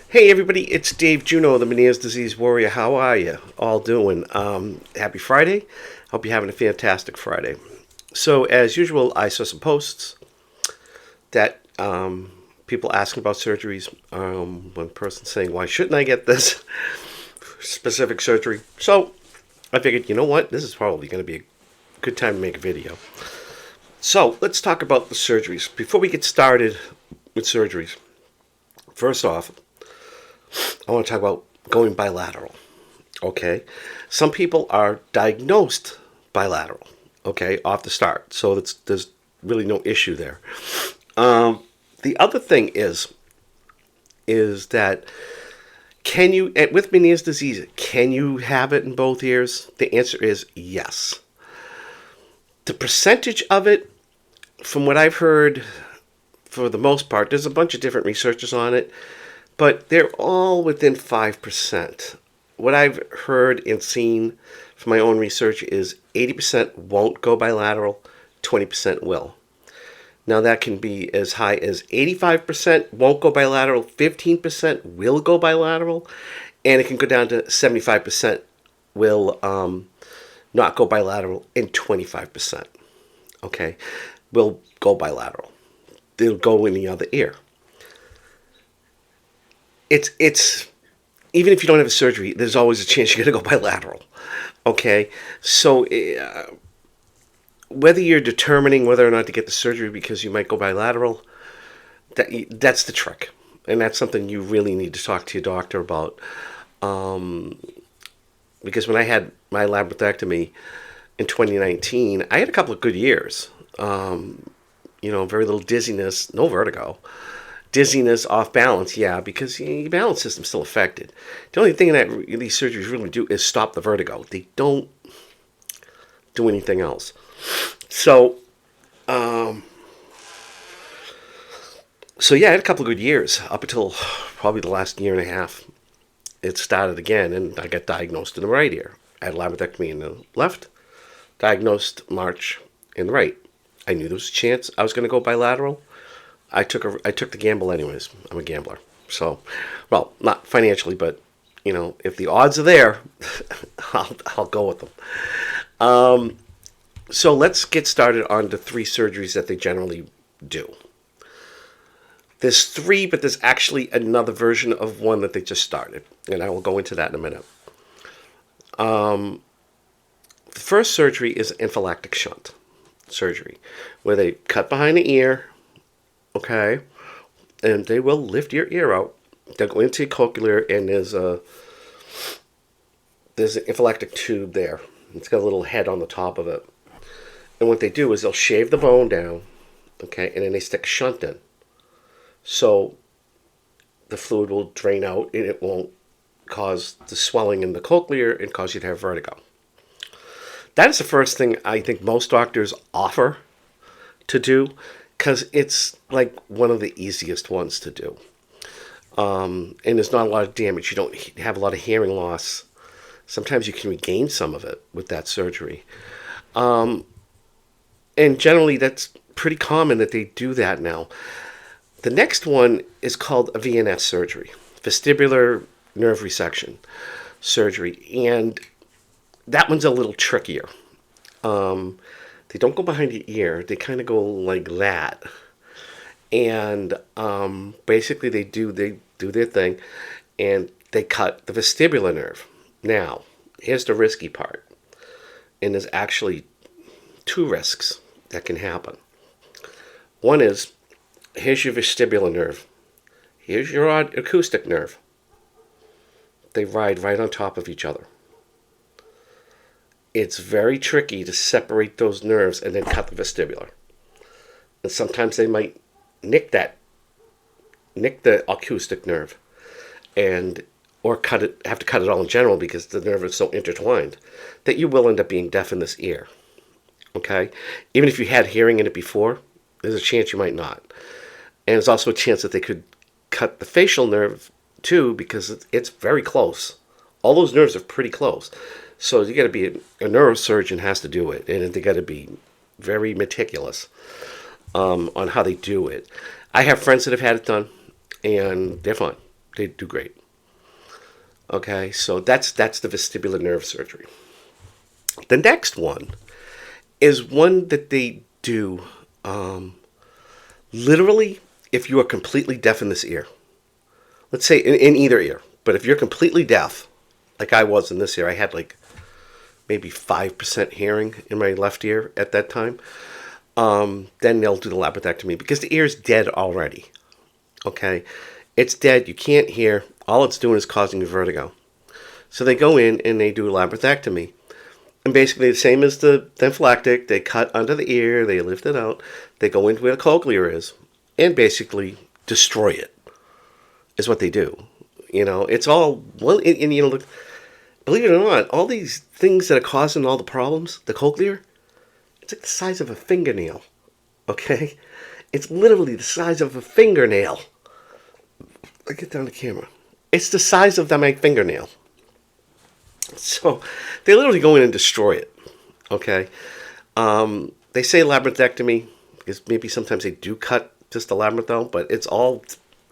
Hey everybody, it's Dave Juno, the Meniere's Disease Warrior. How are you all doing? Happy Friday. Hope you're having a fantastic Friday. So, as usual, I saw some posts that people asking about surgeries. One person saying, why shouldn't I get this specific surgery? So, I figured, you know what? This is probably going to be a good time to make a video. So, let's talk about the surgeries. Before we get started with surgeries, first off, I want to talk about going bilateral. Okay, some people are diagnosed bilateral. Okay, off the start, so there's really no issue there. The other thing is that can you with Meniere's disease can you have it in both ears? The answer is yes. The percentage of it, from what I've heard, for the most part, there's a bunch of different researchers on it, but they're all within 5%. What I've heard and seen from my own research is 80% won't go bilateral, 20% will. Now that can be as high as 85% won't go bilateral, 15% will go bilateral, and it can go down to 75% will not go bilateral, and 25%, okay, will go bilateral. They'll go in the other ear. It's even if you don't have a surgery, there's always a chance you're going to go bilateral. Okay, so whether you're determining whether or not to get the surgery because you might go bilateral, that's the trick, and that's something you really need to talk to your doctor about. Because when I had my labrythectomy in 2019, I had a couple of good years. Very little dizziness, no vertigo. Dizziness, off balance, yeah, because your balance system's still affected. The only thing that these surgeries really do is stop the vertigo. They don't do anything else. So, yeah, I had a couple of good years up until probably the last year and a half. It started again, and I got diagnosed in the right ear. I had labrythectomy in the left, diagnosed March in the right. I knew there was a chance I was going to go bilateral. I took the gamble anyways. I'm a gambler. So, well, not financially, but if the odds are there, I'll go with them. So let's get started on the three surgeries that they generally do. There's three, but there's actually another version of one that they just started, and I will go into that in a minute. The first surgery is anaphylactic shunt surgery, where they cut behind the ear. Okay, and they will lift your ear out. They'll go into your cochlear, and there's an anaphylactic tube there. It's got a little head on the top of it. And what they do is they'll shave the bone down, okay, and then they stick a shunt in. So the fluid will drain out, and it won't cause the swelling in the cochlear and cause you to have vertigo. That is the first thing I think most doctors offer to do, because it's like one of the easiest ones to do. And there's not a lot of damage. You don't have a lot of hearing loss. Sometimes you can regain some of it with that surgery. And generally, that's pretty common that they do that now. The next one is called a VNS surgery, vestibular nerve resection surgery. And that one's a little trickier. They don't go behind your ear. They kind of go like that. And basically they do their thing, and they cut the vestibular nerve. Now, here's the risky part. And there's actually two risks that can happen. One is, here's your vestibular nerve. Here's your acoustic nerve. They ride right on top of each other. It's very tricky to separate those nerves and then cut the vestibular. And sometimes they might nick the acoustic nerve, or have to cut it all in general because the nerve is so intertwined that you will end up being deaf in this ear. Okay? Even if you had hearing in it before, there's a chance you might not. And there's also a chance that they could cut the facial nerve too, because it's very close. All those nerves are pretty close. So you got to be a neurosurgeon has to do it, and they got to be very meticulous on how they do it. I have friends that have had it done, and they're fine. They do great. Okay, so that's the vestibular nerve surgery. The next one is one that they do literally if you are completely deaf in this ear. Let's say in either ear, but if you're completely deaf, like I was in this ear, I had like maybe 5% hearing in my left ear at that time. Then they'll do the labrythectomy because the ear is dead already. Okay, it's dead. You can't hear. All it's doing is causing you vertigo. So they go in and they do a labrythectomy. And basically the same as the anaphylactic, they cut under the ear, they lift it out, they go into where the cochlear is, and basically destroy it, is what they do. It's all, well, and believe it or not, all these things that are causing all the problems, the cochlear, it's like the size of a fingernail, okay? It's literally the size of a fingernail. I'll get down the camera. It's the size of my fingernail. So they literally go in and destroy it. Okay. They say labyrithectomy because maybe sometimes they do cut just the labyrinth out, but it's all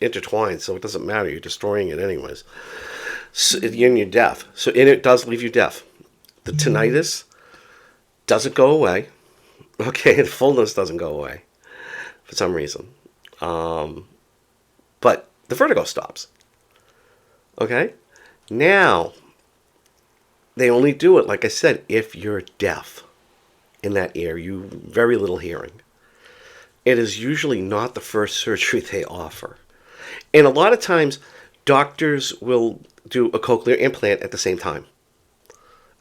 intertwined, so it doesn't matter. You're destroying it anyways. So, and you're deaf. So it does leave you deaf. The tinnitus doesn't go away. Okay, the fullness doesn't go away for some reason. But the vertigo stops. Okay? Now, they only do it, like I said, if you're deaf in that ear, you very little hearing. It is usually not the first surgery they offer. And a lot of times, doctors will do a cochlear implant at the same time.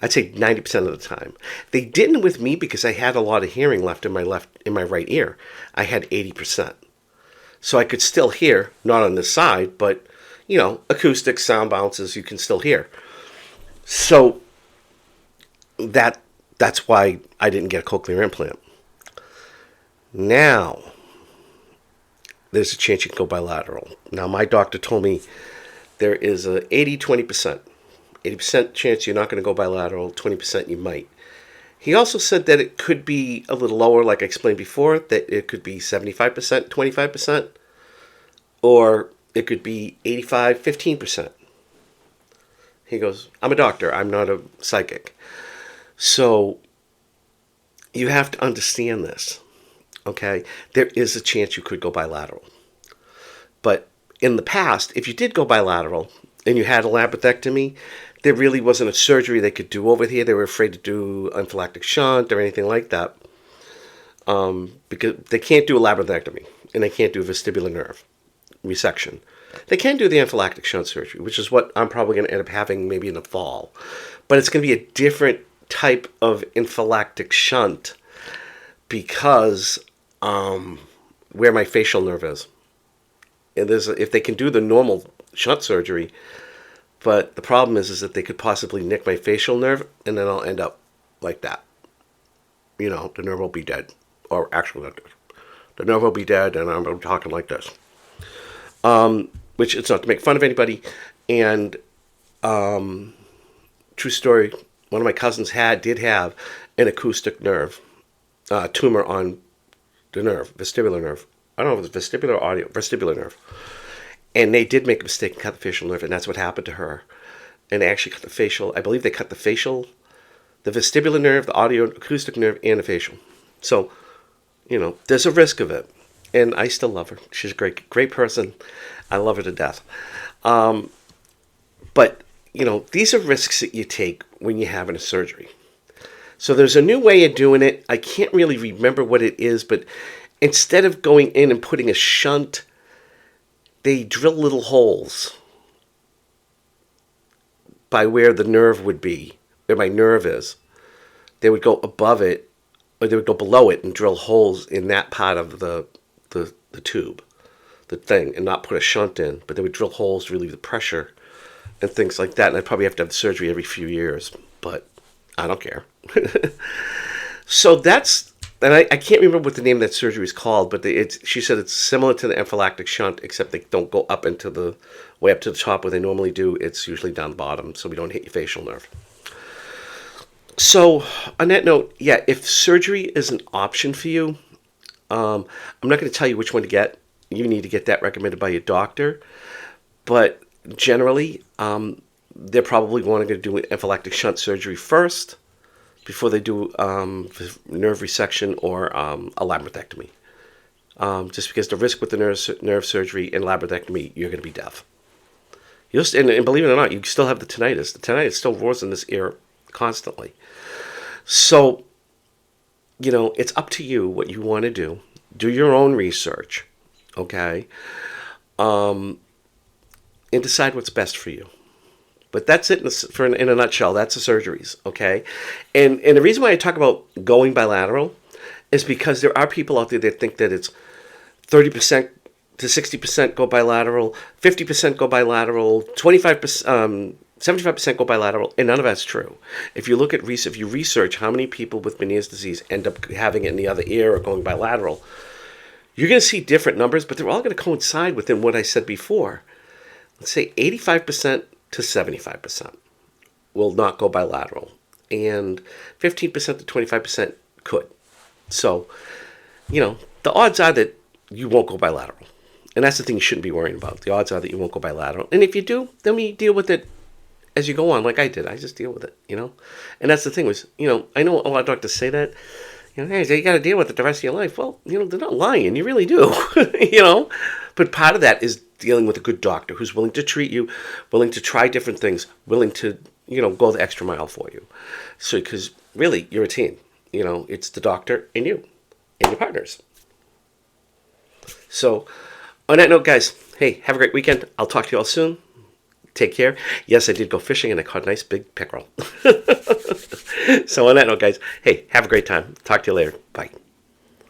I'd say 90% of the time. They didn't with me because I had a lot of hearing left in my right ear. I had 80%. So I could still hear, not on this side, but, acoustic sound bounces you can still hear. So that's why I didn't get a cochlear implant. Now, there's a chance you can go bilateral. Now, my doctor told me there is a 80-20%. 80% chance you're not going to go bilateral, 20% you might. He also said that it could be a little lower, like I explained before, that it could be 75%, 25%, or it could be 85, 15%. He goes, I'm a doctor, I'm not a psychic. So you have to understand this, okay? There is a chance you could go bilateral. But in the past, if you did go bilateral and you had a labrythectomy, there really wasn't a surgery they could do over here. They were afraid to do anaphylactic shunt or anything like that because they can't do a labrythectomy and they can't do a vestibular nerve resection. They can do the anaphylactic shunt surgery, which is what I'm probably going to end up having maybe in the fall. But it's going to be a different type of anaphylactic shunt because where my facial nerve is. And if they can do the normal shunt surgery, but the problem is that they could possibly nick my facial nerve, and then I'll end up like that. The nerve will be dead. Or actually not dead. The nerve will be dead, and I'm talking like this. Which it's not to make fun of anybody. And true story, one of my cousins did have an acoustic nerve tumor on the nerve, vestibular nerve. I don't know if it was vestibular or audio, vestibular nerve. And they did make a mistake and cut the facial nerve, and that's what happened to her. And they actually cut the facial. I believe they cut the facial, the vestibular nerve, the audio acoustic nerve, and the facial. So, there's a risk of it. And I still love her. She's a great, great person. I love her to death. But, these are risks that you take when you're having a surgery. So there's a new way of doing it. I can't really remember what it is, but instead of going in and putting a shunt, they drill little holes by where the nerve would be, where my nerve is. They would go above it, or they would go below it and drill holes in that part of the tube, the thing, and not put a shunt in. But they would drill holes to relieve the pressure and things like that. And I'd probably have to have the surgery every few years, but I don't care. So and I can't remember what the name of that surgery is called, but she said it's similar to the anaphylactic shunt, except they don't go up into the way up to the top where they normally do. It's usually down the bottom, so we don't hit your facial nerve. So on that note, yeah, if surgery is an option for you, I'm not going to tell you which one to get. You need to get that recommended by your doctor. But generally, they're probably going to do an anaphylactic shunt surgery first before they do nerve resection or a labrythectomy. Just because the risk with the nerve surgery and labrythectomy, you're going to be deaf. And believe it or not, you still have the tinnitus. The tinnitus still roars in this ear constantly. So, it's up to you what you want to do. Do your own research, okay? And decide what's best for you. But that's it in a nutshell. That's the surgeries, okay? And the reason why I talk about going bilateral is because there are people out there that think that it's 30% to 60% go bilateral, 50% go bilateral, 25%, 75% go bilateral, and none of that's true. If you look at if you research how many people with Meniere's disease end up having it in the other ear or going bilateral, you're going to see different numbers, but they're all going to coincide within what I said before. Let's say 85% to 75% will not go bilateral, and 15% to 25% could. So, the odds are that you won't go bilateral. And that's the thing you shouldn't be worrying about. The odds are that you won't go bilateral. And if you do, then we deal with it as you go on, like I did. I just deal with it, And that's the thing was, I know a lot of doctors say that, hey, you got to deal with it the rest of your life. Well, they're not lying. You really do, But part of that is dealing with a good doctor who's willing to treat you, willing to try different things, willing to, go the extra mile for you. So, because really, you're a team. It's the doctor and you and your partners. So, on that note, guys, hey, have a great weekend. I'll talk to you all soon. Take care. Yes, I did go fishing and I caught a nice big pickerel. So, on that note, guys, hey, have a great time. Talk to you later. Bye.